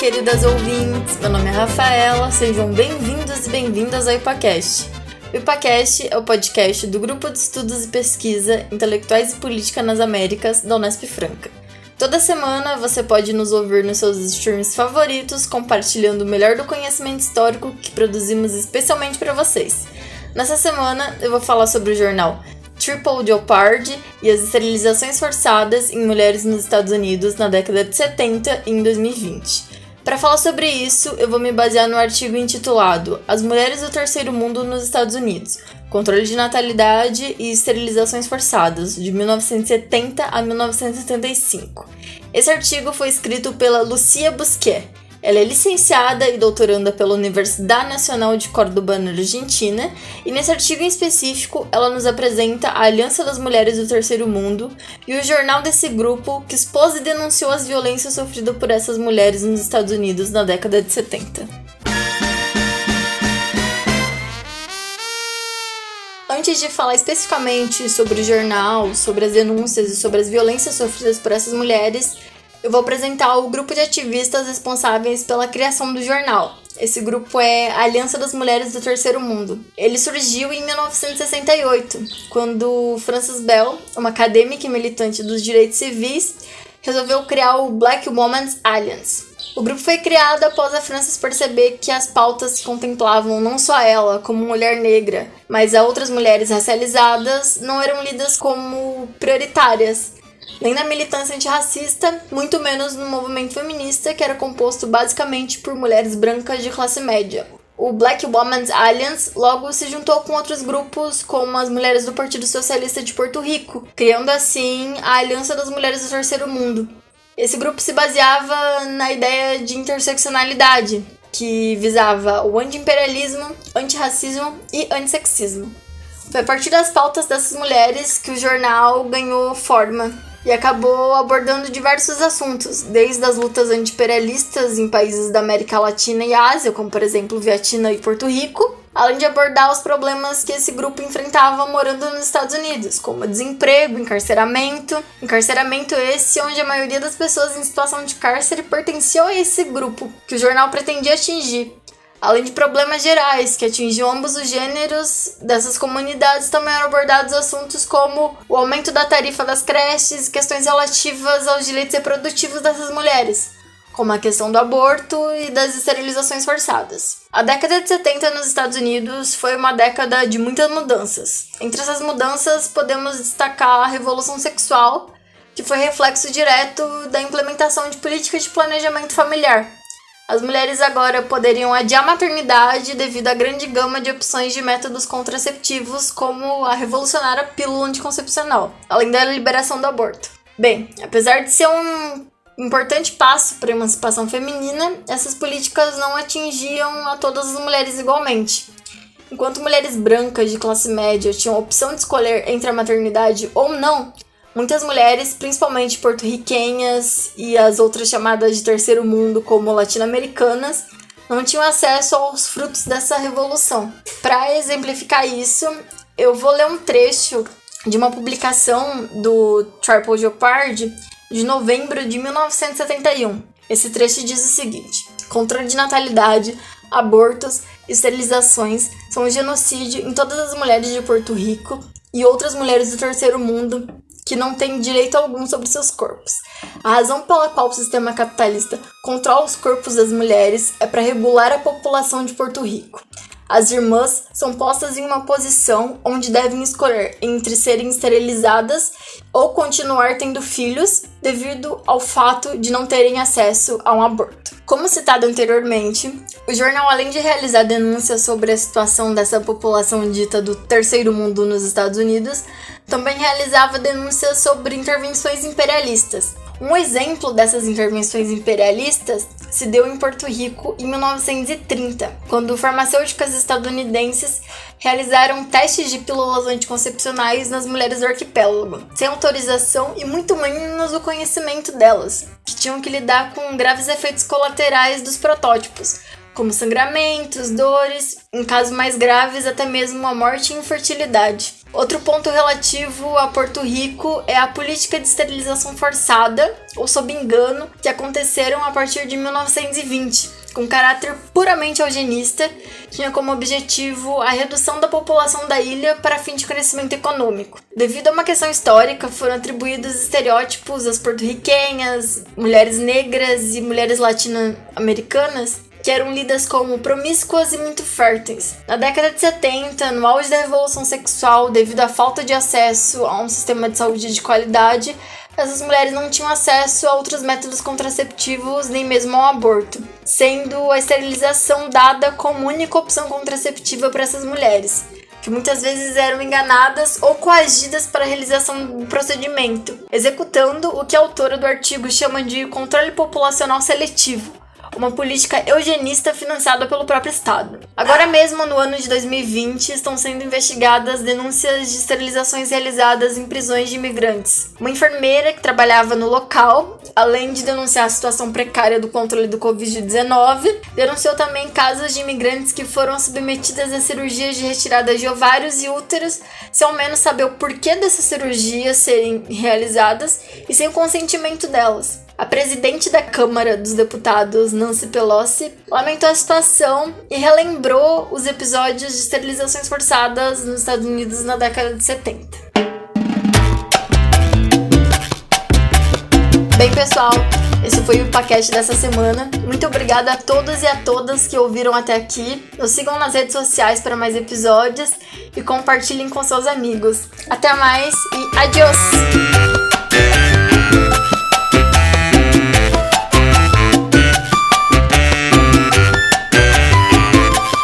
queridas ouvintes, meu nome é Rafaela, sejam bem-vindos e bem-vindas ao IPAcast. O IPAcast é o podcast do Grupo de Estudos e Pesquisa Intelectuais e Política nas Américas, da Unesp Franca. Toda semana você pode nos ouvir nos seus streams favoritos, compartilhando o melhor do conhecimento histórico que produzimos especialmente para vocês. Nessa semana eu vou falar sobre o jornal Triple Jeopardy e as esterilizações forçadas em mulheres nos Estados Unidos na década de 70 e em 2020. Para falar sobre isso, eu vou me basear no artigo intitulado As Mulheres do Terceiro Mundo nos Estados Unidos, Controle de Natalidade e Esterilizações Forçadas, de 1970 a 1975. Esse artigo foi escrito pela Lucia Busquet. Ela é licenciada e doutoranda pela Universidade Nacional de Córdoba, na Argentina, e nesse artigo em específico ela nos apresenta a Aliança das Mulheres do Terceiro Mundo e o jornal desse grupo que expôs e denunciou as violências sofridas por essas mulheres nos Estados Unidos na década de 70. Antes de falar especificamente sobre o jornal, sobre as denúncias e sobre as violências sofridas por essas mulheres, eu vou apresentar o grupo de ativistas responsáveis pela criação do jornal. Esse grupo é a Aliança das Mulheres do Terceiro Mundo. Ele surgiu em 1968, quando Frances Bell, uma acadêmica e militante dos direitos civis, resolveu criar o Black Women's Alliance. O grupo foi criado após a Frances perceber que as pautas que contemplavam não só ela como mulher negra, mas a outras mulheres racializadas não eram lidas como prioritárias, nem na militância antirracista, muito menos no movimento feminista, que era composto basicamente por mulheres brancas de classe média. O Black Women's Alliance logo se juntou com outros grupos, como as mulheres do Partido Socialista de Porto Rico, criando assim a Aliança das Mulheres do Terceiro Mundo. Esse grupo se baseava na ideia de interseccionalidade, que visava o anti-imperialismo, antirracismo e antissexismo. Foi a partir das pautas dessas mulheres que o jornal ganhou forma e acabou abordando diversos assuntos, desde as lutas anti-imperialistas em países da América Latina e Ásia, como por exemplo Vietnã e Porto Rico, além de abordar os problemas que esse grupo enfrentava morando nos Estados Unidos, como desemprego, encarceramento esse onde a maioria das pessoas em situação de cárcere pertenciam a esse grupo, que o jornal pretendia atingir. Além de problemas gerais que atingiam ambos os gêneros dessas comunidades, também eram abordados assuntos como o aumento da tarifa das creches e questões relativas aos direitos reprodutivos dessas mulheres, como a questão do aborto e das esterilizações forçadas. A década de 70 nos Estados Unidos foi uma década de muitas mudanças. Entre essas mudanças, podemos destacar a Revolução Sexual, que foi reflexo direto da implementação de políticas de planejamento familiar. As mulheres agora poderiam adiar a maternidade devido à grande gama de opções de métodos contraceptivos, como a revolucionária pílula anticoncepcional, além da liberação do aborto. Bem, apesar de ser um importante passo para a emancipação feminina, essas políticas não atingiam a todas as mulheres igualmente. Enquanto mulheres brancas de classe média tinham a opção de escolher entre a maternidade ou não, muitas mulheres, principalmente porto-riquenhas e as outras chamadas de terceiro mundo, como latino-americanas, não tinham acesso aos frutos dessa revolução. Para exemplificar isso, eu vou ler um trecho de uma publicação do Triple Jeopardy de novembro de 1971. Esse trecho diz o seguinte: controle de natalidade, abortos, esterilizações são um genocídio em todas as mulheres de Porto Rico e outras mulheres do terceiro mundo que não têm direito algum sobre seus corpos. A razão pela qual o sistema capitalista controla os corpos das mulheres é para regular a população de Porto Rico. As irmãs são postas em uma posição onde devem escolher entre serem esterilizadas ou continuar tendo filhos devido ao fato de não terem acesso a um aborto. Como citado anteriormente, o jornal, além de realizar denúncias sobre a situação dessa população dita do terceiro mundo nos Estados Unidos, também realizava denúncias sobre intervenções imperialistas. Um exemplo dessas intervenções imperialistas se deu em Porto Rico em 1930, quando farmacêuticas estadunidenses realizaram testes de pílulas anticoncepcionais nas mulheres do arquipélago, sem autorização e muito menos o conhecimento delas, que tinham que lidar com graves efeitos colaterais dos protótipos, como sangramentos, dores, em casos mais graves até mesmo a morte e infertilidade. Outro ponto relativo a Porto Rico é a política de esterilização forçada, ou sob engano, que aconteceram a partir de 1920, com caráter puramente eugenista, tinha como objetivo a redução da população da ilha para fim de crescimento econômico. Devido a uma questão histórica, foram atribuídos estereótipos às porto-riquenhas, mulheres negras e mulheres latino-americanas, que eram lidas como promíscuas e muito férteis. Na década de 70, no auge da revolução sexual, devido à falta de acesso a um sistema de saúde de qualidade, essas mulheres não tinham acesso a outros métodos contraceptivos, nem mesmo ao aborto, sendo a esterilização dada como única opção contraceptiva para essas mulheres, que muitas vezes eram enganadas ou coagidas para a realização do procedimento, executando o que a autora do artigo chama de controle populacional seletivo, uma política eugenista financiada pelo próprio Estado. Agora mesmo, no ano de 2020, estão sendo investigadas denúncias de esterilizações realizadas em prisões de imigrantes. Uma enfermeira que trabalhava no local, além de denunciar a situação precária do controle do Covid-19, denunciou também casos de imigrantes que foram submetidas a cirurgias de retirada de ovários e úteros, sem ao menos saber o porquê dessas cirurgias serem realizadas e sem o consentimento delas. A presidente da Câmara dos Deputados, Nancy Pelosi, lamentou a situação e relembrou os episódios de esterilizações forçadas nos Estados Unidos na década de 70. Bem, pessoal, esse foi o podcast dessa semana. Muito obrigada a todos e a todas que ouviram até aqui. Nos sigam nas redes sociais para mais episódios e compartilhem com seus amigos. Até mais e adiós!